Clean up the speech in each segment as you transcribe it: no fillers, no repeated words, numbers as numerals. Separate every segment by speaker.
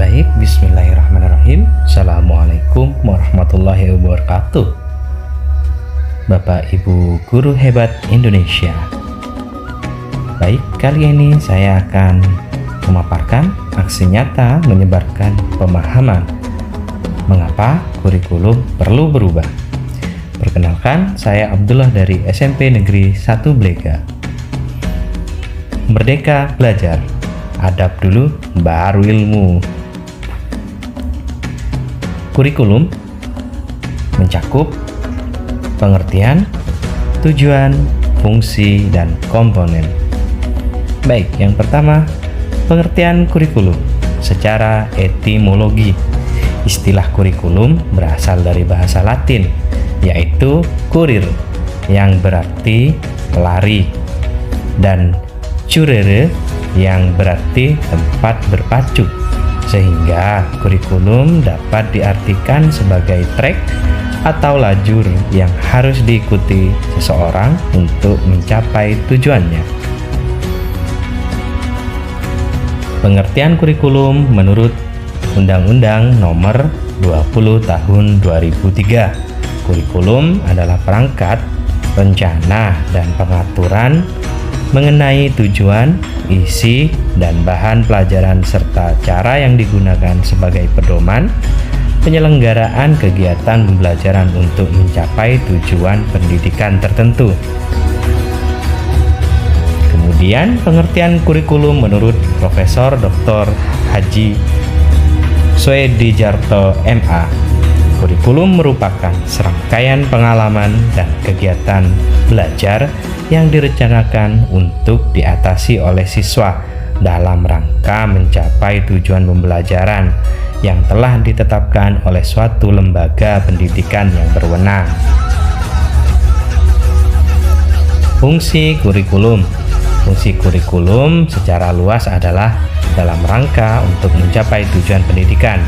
Speaker 1: Baik, bismillahirrahmanirrahim. Assalamualaikum warahmatullahi wabarakatuh. Bapak Ibu guru hebat Indonesia. Baik, kali ini saya akan memaparkan aksi nyata menyebarkan pemahaman mengapa kurikulum perlu berubah. Perkenalkan, saya Abdullah dari SMP Negeri 1 Blega. Merdeka belajar, adab dulu baru ilmu. Kurikulum mencakup pengertian, tujuan, fungsi, dan komponen. Baik, yang pertama, pengertian kurikulum secara etimologi. Istilah kurikulum berasal dari bahasa Latin, yaitu kurir, yang berarti pelari, dan curere, yang berarti tempat berpacu. Sehingga kurikulum dapat diartikan sebagai trek atau lajur yang harus diikuti seseorang untuk mencapai tujuannya. Pengertian kurikulum menurut Undang-Undang Nomor 20 Tahun 2003. Kurikulum adalah perangkat, rencana, dan pengaturan mengenai tujuan, isi, dan bahan pelajaran serta cara yang digunakan sebagai pedoman penyelenggaraan kegiatan pembelajaran untuk mencapai tujuan pendidikan tertentu. Kemudian pengertian kurikulum menurut Profesor Dr. Haji Soedijarto MA. Kurikulum merupakan serangkaian pengalaman dan kegiatan belajar yang direncanakan untuk diatasi oleh siswa dalam rangka mencapai tujuan pembelajaran yang telah ditetapkan oleh suatu lembaga pendidikan yang berwenang. Fungsi kurikulum. Fungsi kurikulum secara luas adalah dalam rangka untuk mencapai tujuan pendidikan.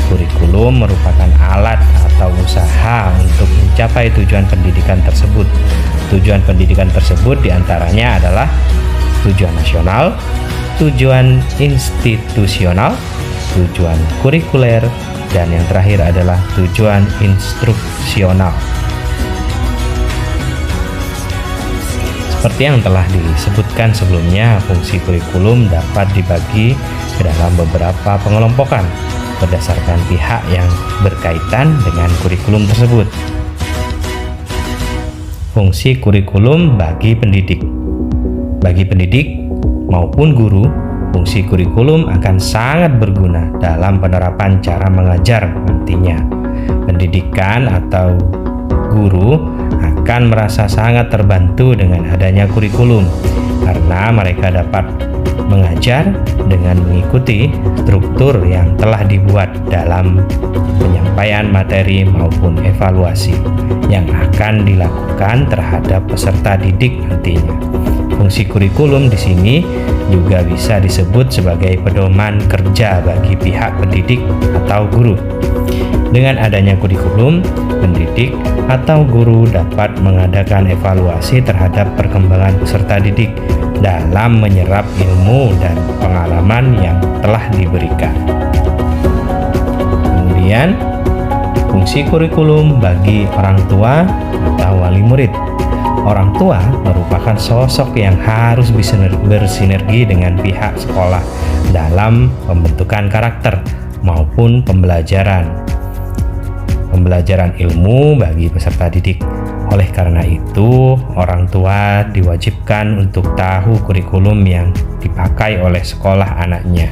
Speaker 1: Kurikulum merupakan alat atau usaha untuk mencapai tujuan pendidikan tersebut. Tujuan pendidikan tersebut diantaranya adalah tujuan nasional, tujuan institusional, tujuan kurikuler, dan yang terakhir adalah tujuan instruksional. Seperti yang telah disebutkan sebelumnya, fungsi kurikulum dapat dibagi ke dalam beberapa pengelompokan berdasarkan pihak yang berkaitan dengan kurikulum tersebut. Fungsi kurikulum bagi pendidik. Bagi pendidik maupun guru, fungsi kurikulum akan sangat berguna dalam penerapan cara mengajar nantinya. Pendidikan atau guru akan merasa sangat terbantu dengan adanya kurikulum karena mereka dapat mengajar dengan mengikuti struktur yang telah dibuat dalam penyampaian materi maupun evaluasi yang akan dilakukan terhadap peserta didik nantinya. Fungsi kurikulum di sini juga bisa disebut sebagai pedoman kerja bagi pihak pendidik atau guru. Dengan adanya kurikulum, pendidik atau guru dapat mengadakan evaluasi terhadap perkembangan peserta didik dalam menyerap ilmu dan pengalaman yang telah diberikan. Kemudian, fungsi kurikulum bagi orang tua atau wali murid. Orang tua merupakan sosok yang harus bersinergi dengan pihak sekolah dalam pembentukan karakter maupun pembelajaran ilmu bagi peserta didik. Oleh karena itu, orang tua diwajibkan untuk tahu kurikulum yang dipakai oleh sekolah anaknya,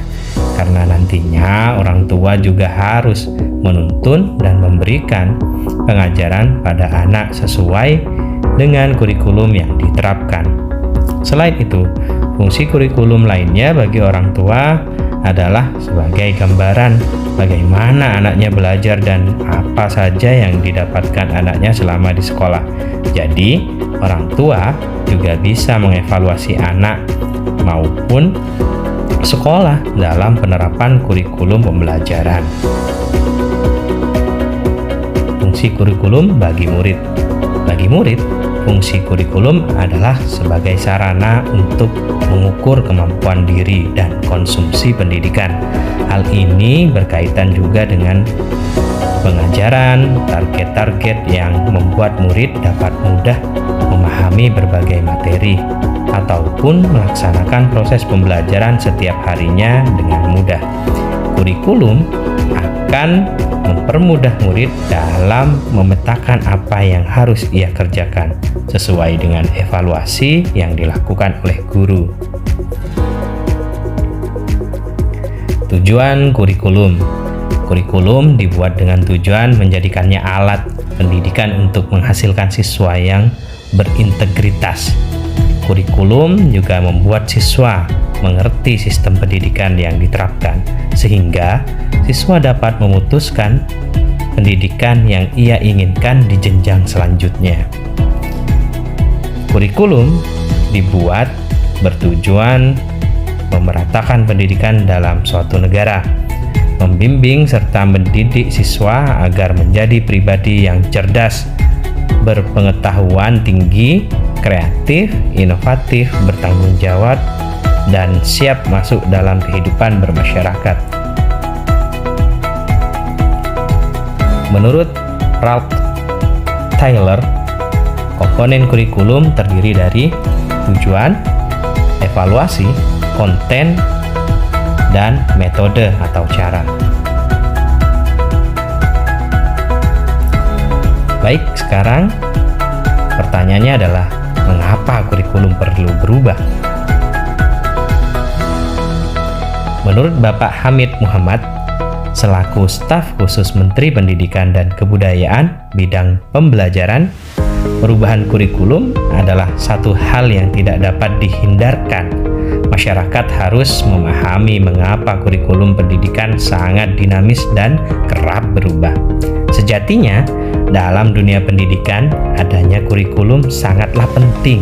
Speaker 1: karena nantinya orang tua juga harus menuntun dan memberikan pengajaran pada anak sesuai dengan kurikulum yang diterapkan. Selain itu, fungsi kurikulum lainnya bagi orang tua adalah sebagai gambaran bagaimana anaknya belajar dan apa saja yang didapatkan anaknya selama di sekolah. Jadi, orang tua juga bisa mengevaluasi anak maupun sekolah dalam penerapan kurikulum pembelajaran. Fungsi kurikulum bagi murid. Bagi murid, fungsi kurikulum adalah sebagai sarana untuk mengukur kemampuan diri dan konsumsi pendidikan. Hal ini berkaitan juga dengan pengajaran, target-target yang membuat murid dapat mudah memahami berbagai materi ataupun melaksanakan proses pembelajaran setiap harinya dengan mudah. Kurikulum akan mempermudah murid dalam memetakan apa yang harus ia kerjakan sesuai dengan evaluasi yang dilakukan oleh guru. Tujuan kurikulum. Kurikulum dibuat dengan tujuan menjadikannya alat pendidikan untuk menghasilkan siswa yang berintegritas. Kurikulum juga membuat siswa mengerti sistem pendidikan yang diterapkan, sehingga siswa dapat memutuskan pendidikan yang ia inginkan di jenjang selanjutnya. Kurikulum dibuat bertujuan memeratakan pendidikan dalam suatu negara, membimbing serta mendidik siswa agar menjadi pribadi yang cerdas, berpengetahuan tinggi, kreatif, inovatif, bertanggung jawab, dan siap masuk dalam kehidupan bermasyarakat. Menurut Ralph Taylor, komponen kurikulum terdiri dari tujuan, evaluasi, konten, dan metode atau cara. Baik, sekarang pertanyaannya adalah mengapa kurikulum perlu berubah? Menurut Bapak Hamid Muhammad, selaku staf khusus Menteri Pendidikan dan Kebudayaan bidang pembelajaran, perubahan kurikulum adalah satu hal yang tidak dapat dihindarkan. Masyarakat harus memahami mengapa kurikulum pendidikan sangat dinamis dan kerap berubah. Sejatinya, dalam dunia pendidikan, adanya kurikulum sangatlah penting.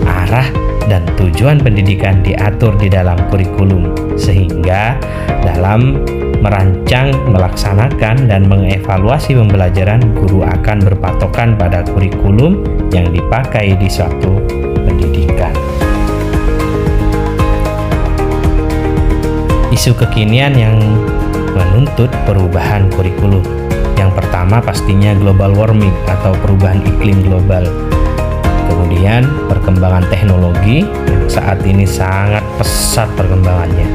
Speaker 1: Arah dan tujuan pendidikan diatur di dalam kurikulum, sehingga dalam merancang, melaksanakan, dan mengevaluasi pembelajaran, guru akan berpatokan pada kurikulum yang dipakai di suatu pendidikan. Isu kekinian yang menuntut perubahan kurikulum. Yang pertama pastinya global warming atau perubahan iklim global. Kemudian perkembangan teknologi yang saat ini sangat pesat perkembangannya.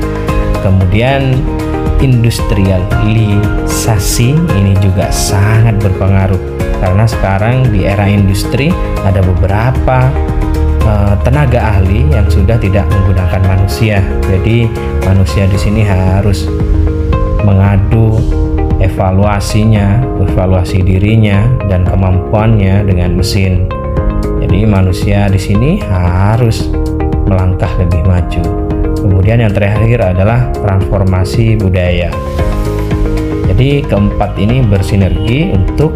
Speaker 1: Kemudian industrialisasi ini juga sangat berpengaruh karena sekarang di era industri ada beberapa tenaga ahli yang sudah tidak menggunakan manusia. Jadi manusia di sini harus mengadu evaluasi dirinya dan kemampuannya dengan mesin. Jadi manusia di sini harus melangkah lebih maju. Kemudian yang terakhir adalah transformasi budaya. Jadi keempat ini bersinergi untuk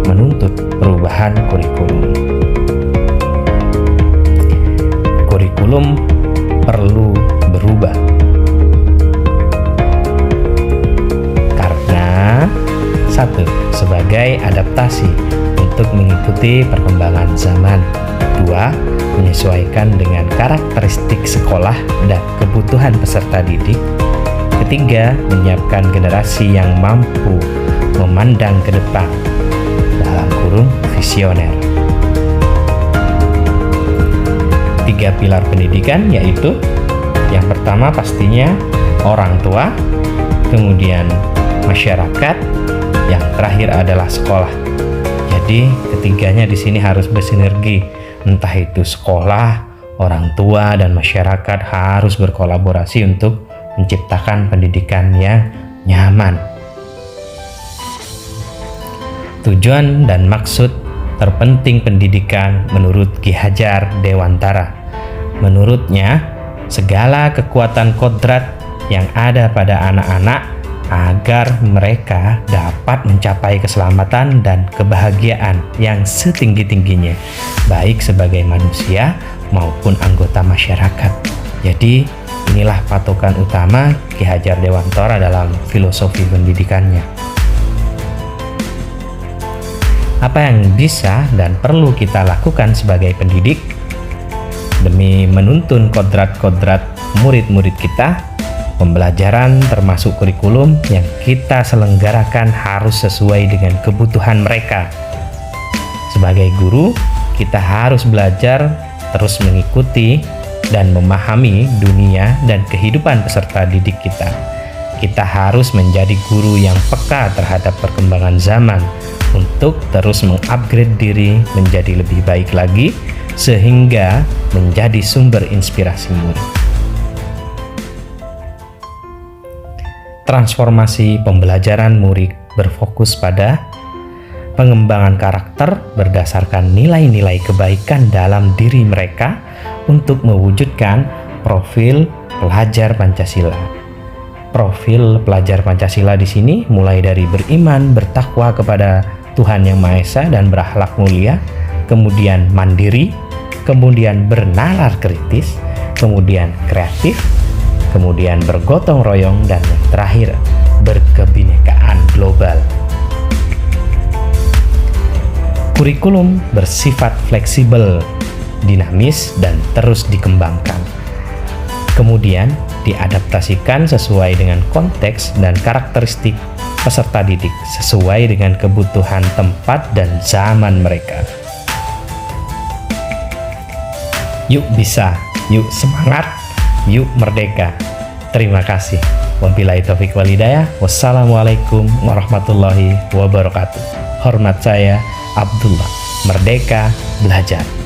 Speaker 1: menuntut perubahan kurikulum. Kurikulum perlu berubah karena satu, sebagai adaptasi untuk mengikuti perkembangan zaman. Dua, menyesuaikan dengan karakteristik sekolah dan kebutuhan peserta didik. Ketiga, menyiapkan generasi yang mampu memandang ke depan, dalam kurung visioner. Tiga pilar pendidikan yaitu yang pertama pastinya orang tua, kemudian masyarakat, yang terakhir adalah sekolah. Jadi ketiganya di sini harus bersinergi, entah itu sekolah, orang tua, dan masyarakat harus berkolaborasi untuk menciptakan pendidikan yang nyaman. Tujuan dan maksud terpenting pendidikan menurut Ki Hajar Dewantara. Menurutnya, segala kekuatan kodrat yang ada pada anak-anak agar mereka dapat mencapai keselamatan dan kebahagiaan yang setinggi-tingginya, baik sebagai manusia maupun anggota masyarakat. Jadi, inilah patokan utama Ki Hajar Dewantara dalam filosofi pendidikannya. Apa yang bisa dan perlu kita lakukan sebagai pendidik demi menuntun kodrat-kodrat murid-murid kita? Pembelajaran termasuk kurikulum yang kita selenggarakan harus sesuai dengan kebutuhan mereka. Sebagai guru, kita harus belajar terus mengikuti dan memahami dunia dan kehidupan peserta didik kita. Kita harus menjadi guru yang peka terhadap perkembangan zaman untuk terus mengupgrade diri menjadi lebih baik lagi sehingga menjadi sumber inspirasi murid. Transformasi pembelajaran murid berfokus pada pengembangan karakter berdasarkan nilai-nilai kebaikan dalam diri mereka untuk mewujudkan profil pelajar Pancasila. Profil pelajar Pancasila di sini mulai dari beriman, bertakwa kepada Tuhan Yang Maha Esa dan berakhlak mulia, kemudian mandiri, kemudian bernalar kritis, kemudian kreatif, kemudian bergotong royong, dan yang terakhir berkebinekaan global. Kurikulum bersifat fleksibel, dinamis, dan terus dikembangkan. Kemudian diadaptasikan sesuai dengan konteks dan karakteristik peserta didik sesuai dengan kebutuhan tempat dan zaman mereka. Yuk bisa, yuk semangat, yuk merdeka. Terima kasih. Wabillahi taufiq wal hidayah. Wassalamualaikum warahmatullahi wabarakatuh. Hormat saya, Abdullah. Merdeka belajar.